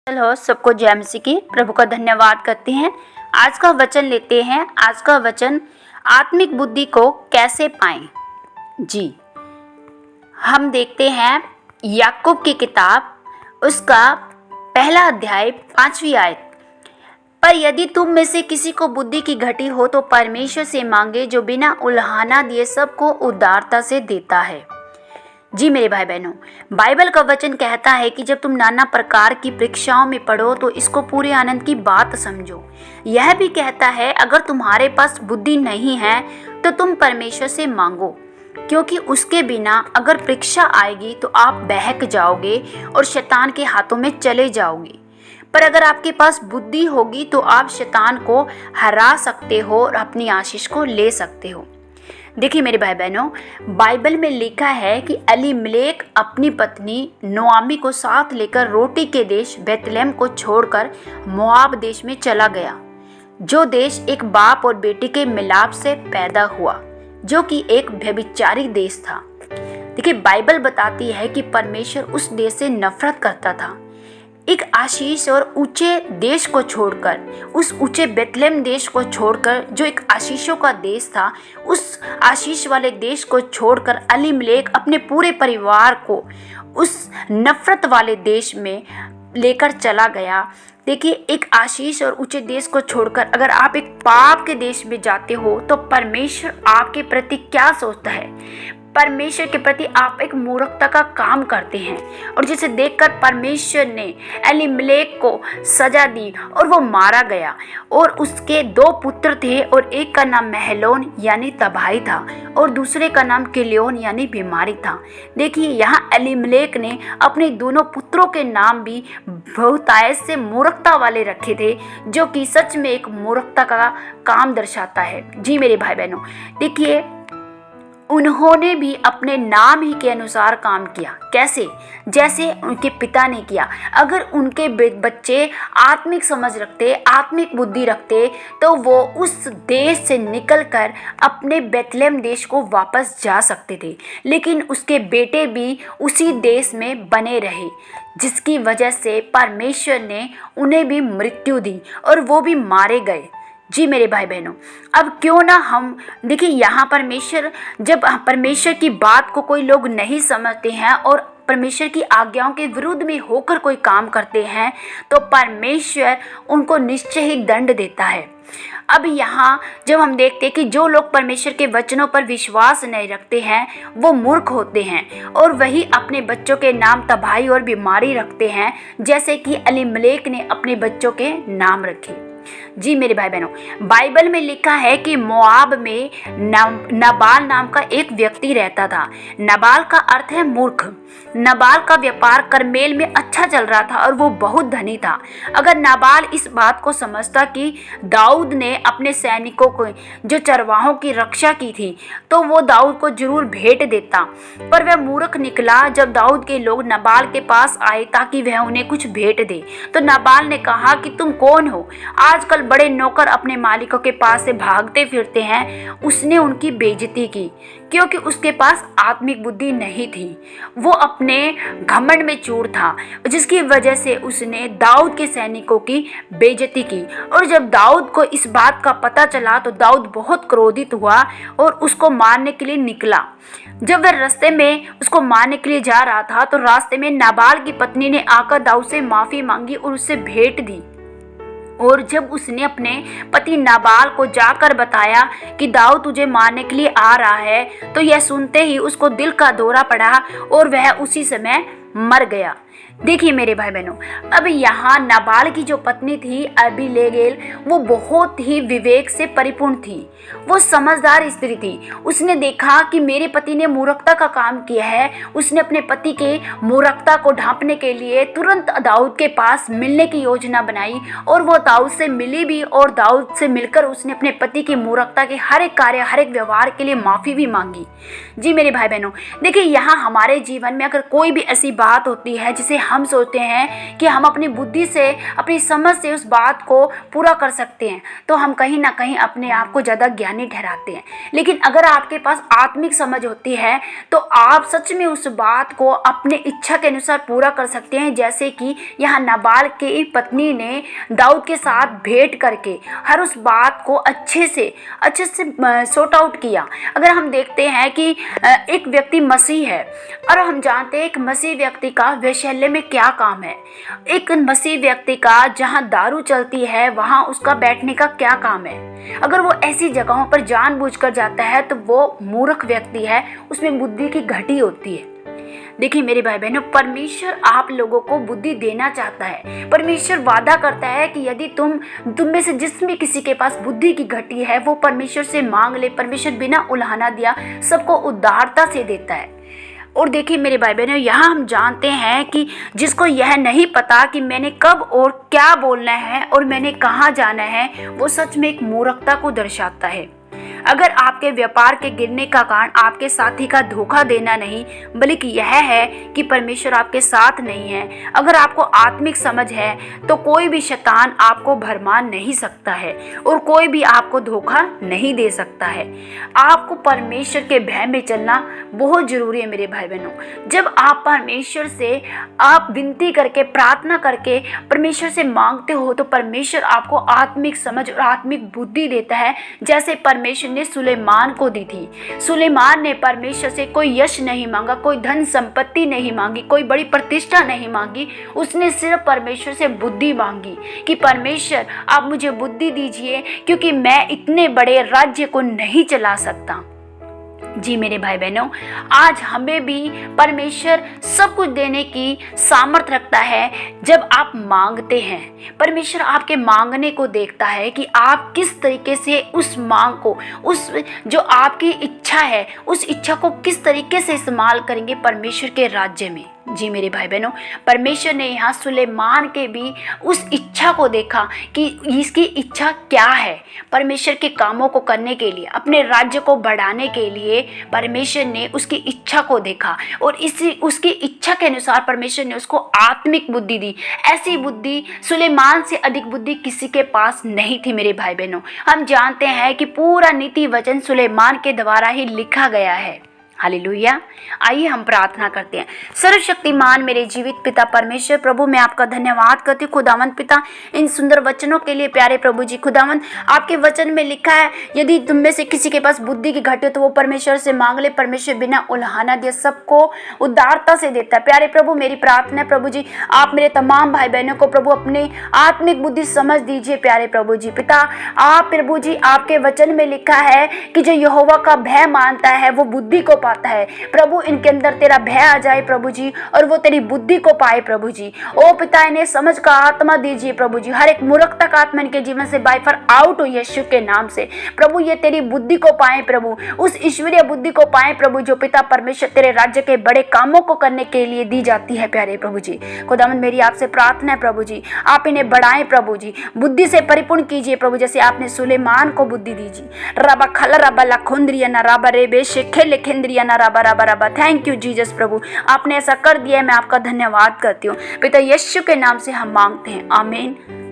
Hello, सबको जय मसीह की। प्रभु का धन्यवाद करते हैं। आज का वचन लेते हैं। आज का वचन आत्मिक बुद्धि को कैसे पाएं। जी, हम देखते हैं याकूब की किताब, उसका पहला अध्याय 5वीं आयत। पर यदि तुम में से किसी को बुद्धि की घटी हो तो परमेश्वर से मांगे, जो बिना उलाहना दिए सबको उदारता से देता है। जी मेरे भाई बहनों, बाइबल का वचन कहता है कि जब तुम नाना प्रकार की परीक्षाओं में पड़ो तो इसको पूरे आनंद की बात समझो। यह भी कहता है अगर तुम्हारे पास बुद्धि नहीं है तो तुम परमेश्वर से मांगो, क्योंकि उसके बिना अगर परीक्षा आएगी तो आप बहक जाओगे और शैतान के हाथों में चले जाओगे। पर अगर आपके पास बुद्धि होगी तो आप शैतान को हरा सकते हो और अपनी आशीष को ले सकते हो। देखिए मेरे भाई बहनों, बाइबल में लिखा है कि एलीमलेक अपनी पत्नी नोआमी को साथ लेकर रोटी के देश बेतलेहम को छोड़कर मोआब देश में चला गया, जो देश एक बाप और बेटी के मिलाप से पैदा हुआ, जो कि एक व्यभिचारी देश था। देखिए बाइबल बताती है कि परमेश्वर उस देश से नफरत करता था। एक आशीष और ऊंचे देश को छोड़कर, उस ऊंचे बेतलेहम देश को छोड़कर, जो एक आशीषों का देश था, उस आशीष वाले देश को छोड़कर एलीमलेक अपने पूरे परिवार को उस नफरत वाले देश में लेकर चला गया। देखिए, एक आशीष और ऊंचे देश को छोड़कर अगर आप एक पाप के देश में जाते हो तो परमेश्वर आपके प्रति क्या सोचता है। परमेश्वर के प्रति आप एक मूर्खता का काम करते हैं, और जिसे देखकर परमेश्वर ने एलीमलेक को सजा दी और वो मारा गया। और उसके 2 पुत्र थे, और एक का नाम महलोन यानी तबाही था और दूसरे का नाम किलियोन यानी बीमारी था। देखिए, यहाँ एलीमलेक ने अपने दोनों पुत्रों के नाम भी बहुतायत से मूर्खता वाले रखे थे, जो कि सच में एक मूर्खता का काम दर्शाता है। जी मेरे भाई बहनों, देखिए उन्होंने भी अपने नाम ही के अनुसार काम किया। कैसे? जैसे उनके पिता ने किया। अगर उनके बच्चे आत्मिक समझ रखते, आत्मिक बुद्धि रखते, तो वो उस देश से निकलकर अपने बेतलेहम देश को वापस जा सकते थे। लेकिन उसके बेटे भी उसी देश में बने रहे, जिसकी वजह से परमेश्वर ने उन्हें भी मृत्यु दी और वो भी मारे गए। जी मेरे भाई बहनों, अब क्यों ना हम देखिए, यहाँ जब परमेश्वर की बात को कोई लोग नहीं समझते हैं और परमेश्वर की आज्ञाओं के विरुद्ध में होकर कोई काम करते हैं, तो परमेश्वर उनको निश्चय ही दंड देता है। अब यहाँ जब हम देखते हैं कि जो लोग परमेश्वर के वचनों पर विश्वास नहीं रखते हैं वो मूर्ख होते हैं, और वही अपने बच्चों के नाम तबाही और बीमारी रखते हैं, जैसे कि एलीमलेक ने अपने बच्चों के नाम रखे। जी मेरे भाई बहनों, बाइबल में लिखा है कि मोआब में नबाल नाम का एक व्यक्ति रहता था। नबाल का अर्थ है मूर्ख। नबाल का व्यापार करमेल में अच्छा चल रहा था और वो बहुत धनी था। अगर नबाल इस बात को समझता कि दाऊद ने अपने सैनिकों को, जो चरवाहों की रक्षा की थी, तो वो दाऊद को जरूर भेंट देता। पर वह मूर्ख निकला जब दाऊद के लोग नबाल के पास आए ताकि वह उन्हें कुछ भेंट दे। तो नबाल ने कहा कि तुम कौन हो? आजकल बड़े नौकर अपने मालिकों के पास से भागते फिरते हैं। उसने उनकी बेइज्जती की, क्योंकि उसके पास आत्मिक बुद्धि नहीं थी। वो अपने घमंड में चूर था, जिसकी वजह से उसने दाऊद के सैनिकों की बेइज्जती की। और जब दाऊद को इस बात का पता चला तो दाऊद बहुत क्रोधित हुआ और उसको मारने के लिए निकला। जब वह रास्ते में उसको मारने के लिए जा रहा था तो रास्ते में नाबाल की पत्नी ने आकर दाऊद से माफ़ी मांगी और उससे भेंट दी। और जब उसने अपने पति नाबाल को जाकर बताया कि दाऊद तुझे मारने के लिए आ रहा है, तो यह सुनते ही उसको दिल का दौरा पड़ा और वह उसी समय मर गया। देखिए मेरे भाई बहनों, अब यहाँ नाबाल की जो पत्नी थी अबीलेगेल, वो बहुत ही विवेक से परिपूर्ण थी। वो समझदार स्त्री थी। उसने देखा कि मेरे पति ने मूर्खता का काम किया है। उसने अपने पति के मूर्खता को ढांपने के लिए तुरंत दाऊद के पास मिलने की योजना बनाई, और वो दाऊद से मिली भी, और दाऊद से मिलकर उसने अपने पति की मूर्खता के हर एक कार्य, हर एक व्यवहार के लिए माफ़ी भी मांगी। जी मेरे भाई बहनों, देखिए यहाँ हमारे जीवन में अगर कोई भी ऐसी बात होती है जिसे हम सोचते हैं कि हम अपनी बुद्धि से, अपनी समझ से उस बात को पूरा कर सकते हैं, तो हम कहीं ना कहीं अपने आप को ज़्यादा ज्ञानी ठहराते हैं। लेकिन अगर आपके पास आत्मिक समझ होती है तो आप सच में उस बात को अपने इच्छा के अनुसार पूरा कर सकते हैं। जैसे कि यहाँ नाबाल की पत्नी ने दाऊद के साथ भेंट करके हर उस बात को अच्छे से सॉर्ट आउट किया। अगर हम देखते हैं कि एक व्यक्ति मसीह है और हम जानते हैं एक मसीह व्यक्ति का वेश्यालय में क्या काम है, एक मसीह व्यक्ति का जहाँ दारू चलती है वहाँ उसका बैठने का क्या काम है। अगर वो ऐसी जगहों पर जानबूझकर जाता है तो वो मूर्ख व्यक्ति है, उसमें बुद्धि की घटी होती है। देखिए मेरे भाई बहनों, परमेश्वर आप लोगों को बुद्धि देना चाहता है। परमेश्वर वादा करता है कि यदि तुम में से जिसमें किसी के पास बुद्धि की घटी है वो परमेश्वर से मांग ले, परमेश्वर बिना उलाहना दिया सबको उदारता से देता है। और देखिए मेरे भाई बहनों, यहाँ हम जानते हैं कि जिसको यह नहीं पता कि मैंने कब और क्या बोलना है और मैंने कहाँ जाना है, वो सच में एक मूर्खता को दर्शाता है। अगर आपके व्यापार के गिरने का कारण आपके साथी का धोखा देना नहीं, बल्कि यह है कि परमेश्वर आपके साथ नहीं है, अगर आपको आत्मिक समझ है तो कोई भी शैतान आपको भरमा नहीं सकता है और कोई भी आपको धोखा नहीं दे सकता है। आपको परमेश्वर के भय में चलना बहुत जरूरी है मेरे भाई बहनों। जब आप परमेश्वर से आप विनती करके, प्रार्थना करके परमेश्वर से मांगते हो तो परमेश्वर आपको आत्मिक समझ और आत्मिक बुद्धि देता है, जैसे परमेश्वर ने सुलेमान को दी थी। सुलेमान ने परमेश्वर से कोई यश नहीं मांगा, कोई धन संपत्ति नहीं मांगी, कोई बड़ी प्रतिष्ठा नहीं मांगी, उसने सिर्फ परमेश्वर से बुद्धि मांगी कि परमेश्वर आप मुझे बुद्धि दीजिए क्योंकि मैं इतने बड़े राज्य को नहीं चला सकता। जी मेरे भाई बहनों, आज हमें भी परमेश्वर सब कुछ देने की सामर्थ रखता है। जब आप मांगते हैं, परमेश्वर आपके मांगने को देखता है कि आप किस तरीके से उस मांग को, उस जो आपकी इच्छा है, उस इच्छा को किस तरीके से इस्तेमाल करेंगे परमेश्वर के राज्य में। जी मेरे भाई बहनों, परमेश्वर ने यहाँ सुलेमान के भी उस इच्छा को देखा कि इसकी इच्छा क्या है। परमेश्वर के कामों को करने के लिए, अपने राज्य को बढ़ाने के लिए परमेश्वर ने उसकी इच्छा को देखा और उसकी इच्छा के अनुसार परमेश्वर ने उसको आत्मिक बुद्धि दी। ऐसी बुद्धि, सुलेमान से अधिक बुद्धि किसी के पास नहीं थी मेरे भाई बहनों। हम जानते हैं कि पूरा नीति वचन सुलेमान के द्वारा ही लिखा गया है। हालेलुया। आइए हम प्रार्थना करते हैं। सर्वशक्तिमान मेरे जीवित पिता परमेश्वर, प्रभु मैं आपका धन्यवाद करती हूँ खुदावंत पिता, इन सुंदर वचनों के लिए। प्यारे प्रभु जी खुदावंत, आपके वचन में लिखा है यदि तुम में से किसी के पास बुद्धि की घटी हो तो वो परमेश्वर से मांग ले, परमेश्वर बिना उलाहना दिए सबको उदारता से देता है। प्यारे प्रभु, मेरी प्रार्थना है प्रभु जी, आप मेरे तमाम भाई बहनों को प्रभु अपने आत्मिक बुद्धि समझ दीजिए। प्यारे प्रभु जी पिता, आप प्रभु जी, आपके वचन में लिखा है कि जो यहोवा का भय मानता है वो बुद्धि को पाता है। प्रभु, इनके अंदर तेरा भय आ जाए प्रभु जी, और वो तेरी बुद्धि को पाए प्रभु जी। ओ पिता, इन्हें समझ का आत्मा दीजिए प्रभु जी। हर एक मूर्खता का आत्मा इनके जीवन से बाय फॉर आउट हो यीशु के नाम से। प्रभु, ये तेरी बुद्धि को पाए प्रभु, उस ईश्वरीय बुद्धि को पाए प्रभु जो पिता परमेश्वर तेरे राज्य के बड़े कामों को करने के लिए दी जाती है। प्यारे प्रभु जी खुदावंद, मेरी आपसे प्रार्थना है प्रभु जी, आप इन्हें बढ़ाएं प्रभु जी, बुद्धि से परिपूर्ण कीजिए प्रभु, जैसे आपने सुलेमान को बुद्धि दीजिए। रबा खला रबा लखुंद्रिया ना रबा रेबे शेखे लेखेंद्रिया ना रबा रबा रबा। थैंक यू जीसस प्रभु, आपने ऐसा कर दिया है, मैं आपका धन्यवाद करती हूँ पिता। यीशु के नाम से हम मांगते हैं, आमीन।